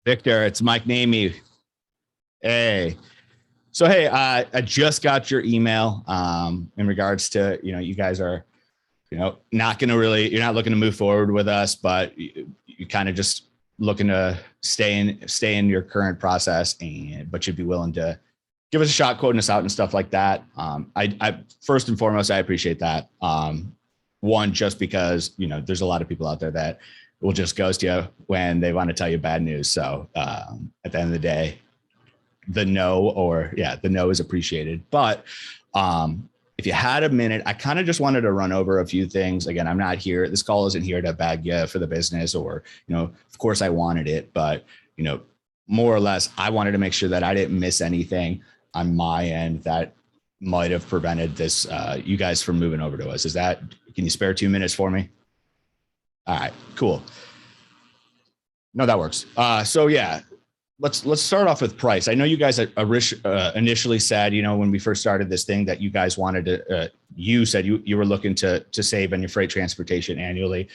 Victor, it's Mike Namey. Hey. So, hey, I just got your email in regards to, you guys are, not going to really, you're not looking to move forward with us, but you kind of just looking to stay in your current process, but you'd be willing to give us a shot, quoting us out and stuff like that. I first and foremost, I appreciate that. One, just because, there's a lot of people out there that will just ghost you when they want to tell you bad news. So at the end of the day, the no is appreciated. But if you had a minute, I kind of just wanted to run over a few things. Again, I'm not here. This call isn't here to bag you for the business or, of course I wanted it, but, more or less, I wanted to make sure that I didn't miss anything on my end that might have prevented this, you guys from moving over to us. Can you spare 2 minutes for me? All right, cool. No, that works. So yeah, let's start off with price. I know you guys initially said, when we first started this thing that you guys wanted to, you said you were looking to save on your freight transportation annually,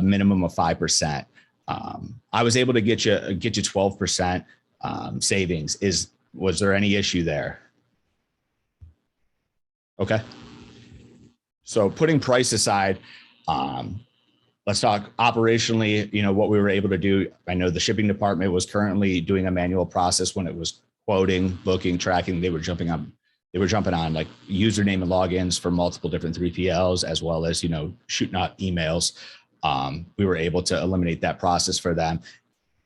minimum of 5%. I was able to get you 12% savings. Was there any issue there? Okay. So putting price aside, let's talk operationally, what we were able to do. I know the shipping department was currently doing a manual process when it was quoting, booking, tracking. They were jumping on like username and logins for multiple different 3PLs, as well as, shooting out emails. We were able to eliminate that process for them.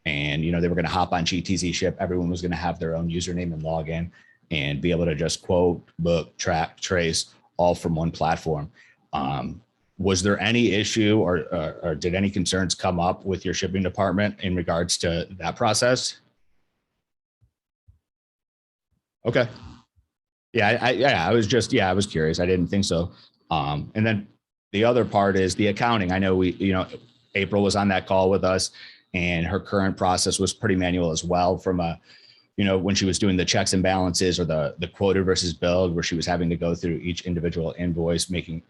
And, they were going to hop on GTZ Ship. Everyone was going to have their own username and login and be able to just quote, book, track, trace, all from one platform. Was there any issue or did any concerns come up with your shipping department in regards to that process? Okay. Yeah, I was curious. I didn't think so. And then the other part is the accounting. I know April was on that call with us, and her current process was pretty manual as well from when she was doing the checks and balances or the quoted versus billed, where she was having to go through each individual invoice, making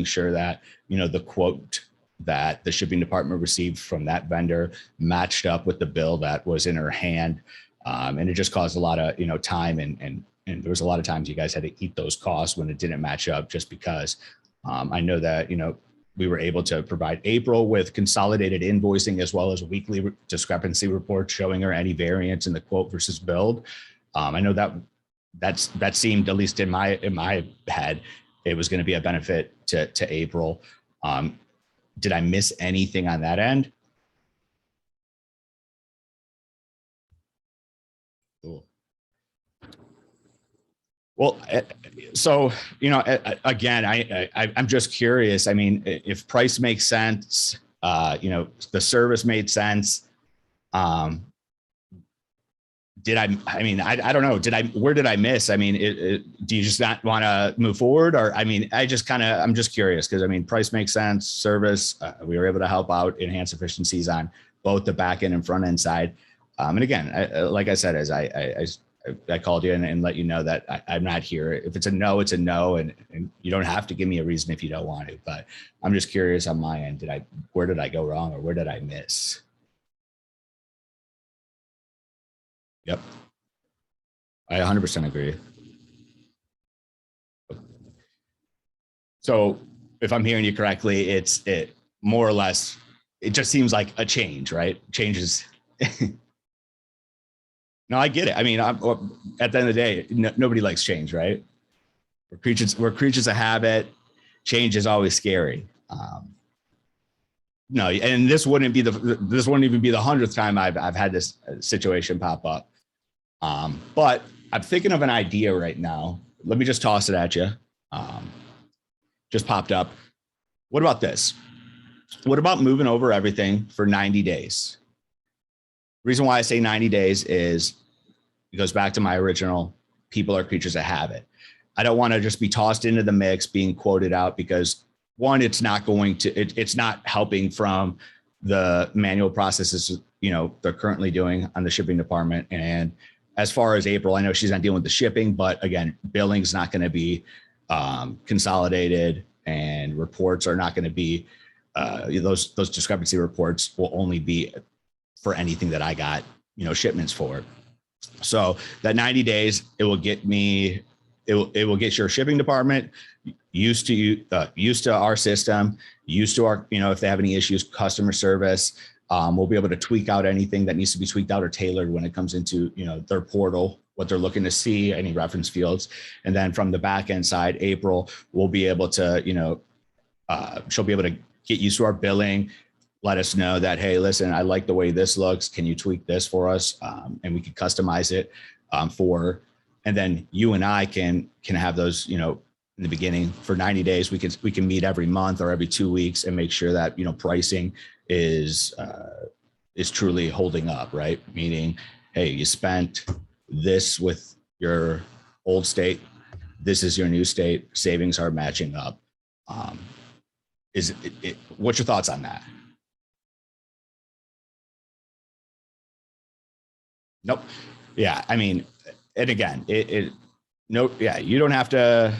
sure that, the quote that the shipping department received from that vendor matched up with the bill that was in her hand. And it just caused a lot of, time and there was a lot of times you guys had to eat those costs when it didn't match up, just because I know that, we were able to provide April with consolidated invoicing as well as weekly discrepancy reports showing her any variance in the quote versus billed. I know that seemed, at least in my head, it was going to be a benefit to April. Did I miss anything on that end? Cool. Well, so, again, I'm just curious. I mean, if price makes sense, the service made sense. I don't know. Where did I miss? I mean, do you just not want to move forward? Or, I'm just curious because, price makes sense, service, we were able to help out, enhance efficiencies on both the back end and front end side. And again, like I said, as I called you and let you know that I'm not here. If it's a no, it's a no. And you don't have to give me a reason if you don't want to, but I'm just curious on my end. Where did I go wrong or where did I miss? Yep. I 100% agree. So if I'm hearing you correctly, it more or less, it just seems like a change, right? Changes. No, I get it. At the end of the day, nobody likes change, right? We're creatures of habit. Change is always scary. No, and this wouldn't even be the 100th time I've had this situation pop up. But I'm thinking of an idea right now. Let me just toss it at you. Just popped up. What about this? What about moving over everything for 90 days? Reason why I say 90 days is it goes back to my original people are creatures of habit. I don't want to just be tossed into the mix being quoted out because one, it's not helping from the manual processes, they're currently doing on the shipping department. And as far as April, I know she's not dealing with the shipping, but again, billing is not going to be consolidated and reports are not going to be those discrepancy reports will only be for anything that I got, shipments for. So that 90 days, it will get me, it will get your shipping department used to our system, used to our, if they have any issues, customer service. We'll be able to tweak out anything that needs to be tweaked out or tailored when it comes into, their portal, what they're looking to see, any reference fields. And then from the back end side, April, we'll be able to, she'll be able to get used to our billing, let us know that, hey, listen, I like the way this looks. Can you tweak this for us? And we can customize it and then you and I can have those, in the beginning for 90 days, we can meet every month or every 2 weeks and make sure that, pricing is truly holding up, right? Meaning, hey, you spent this with your old state. This is your new state. Savings are matching up. What's your thoughts on that? Nope. Yeah. I mean, and again, you don't have to.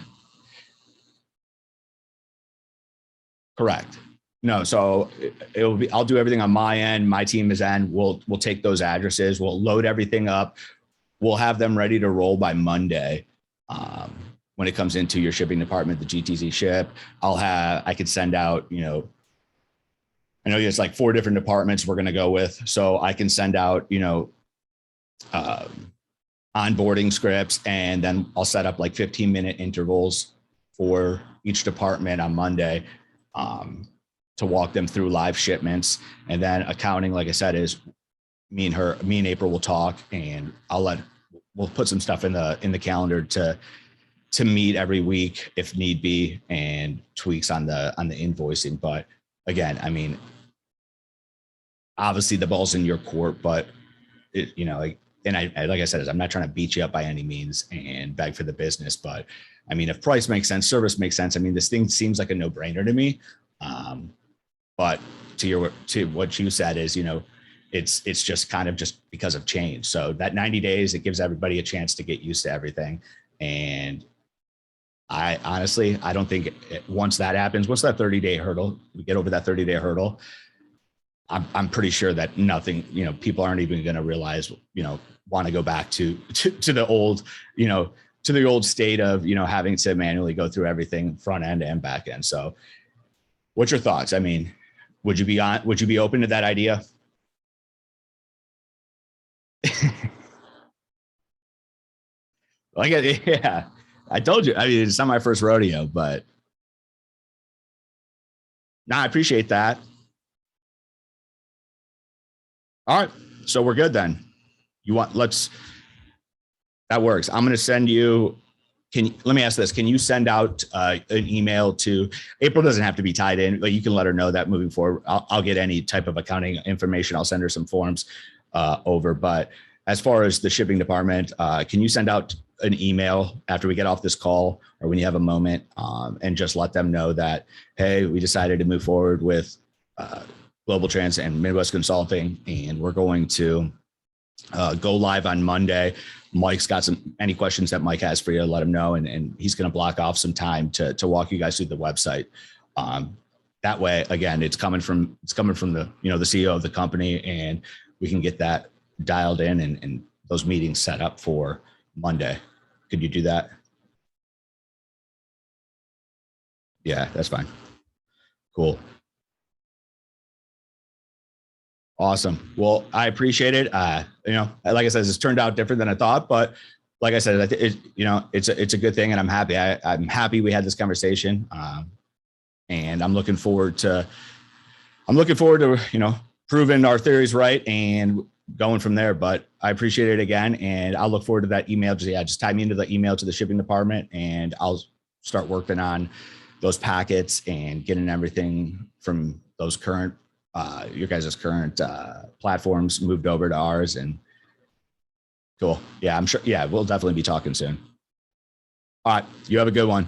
Correct. No, so it'll be, I'll do everything on my end. My team is in. We'll take those addresses. We'll load everything up. We'll have them ready to roll by Monday. When it comes into your shipping department, the GTZ ship, I could send out, I know it's like 4 different departments we're going to go with. So I can send out, onboarding scripts, and then I'll set up like 15-minute intervals for each department on Monday to walk them through live shipments. And then accounting, like I said, is me and April will talk, and we'll put some stuff in the calendar to meet every week if need be, and tweaks on the invoicing. But again, I mean, obviously the ball's in your court, but and I, like I said, I'm not trying to beat you up by any means and beg for the business, but I mean, if price makes sense, service makes sense. I mean, this thing seems like a no-brainer to me. But to what you said is, it's just kind of just because of change. So that 90 days, it gives everybody a chance to get used to everything. And I honestly, I don't think once that happens, once that 30-day hurdle, we get over that 30-day hurdle, I'm pretty sure that nothing, people aren't even going to realize, want to go back to the old, to the old state of, having to manually go through everything front end and back end. So what's your thoughts? I mean, would you be open to that idea? Yeah, I told you, I mean, it's not my first rodeo, but no, I appreciate that. All right. So we're good then. That works. I'm going to send you, let me ask this. Can you send out an email to April? Doesn't have to be tied in, but you can let her know that moving forward, I'll get any type of accounting information. I'll send her some forms over. But as far as the shipping department, can you send out an email after we get off this call or when you have a moment, and just let them know that, hey, we decided to move forward with Global Trans and Midwest Consulting, and we're going to go live on Monday. Mike's got any questions that Mike has for you, let him know. And he's going to block off some time to walk you guys through the website. That way, again, it's coming from the, the CEO of the company, and we can get that dialed in and those meetings set up for Monday. Could you do that? Yeah, that's fine. Cool. Awesome. Well, I appreciate it. Like I said, it's turned out different than I thought, but like I said, it's a good thing, and I'm happy. I'm happy we had this conversation, and I'm looking forward to proving our theories right and going from there. But I appreciate it again, and I'll look forward to that email. Just tie me into the email to the shipping department, and I'll start working on those packets and getting everything from those your guys' current platforms moved over to ours. And cool. Yeah, I'm sure. Yeah, we'll definitely be talking soon. All right. You have a good one.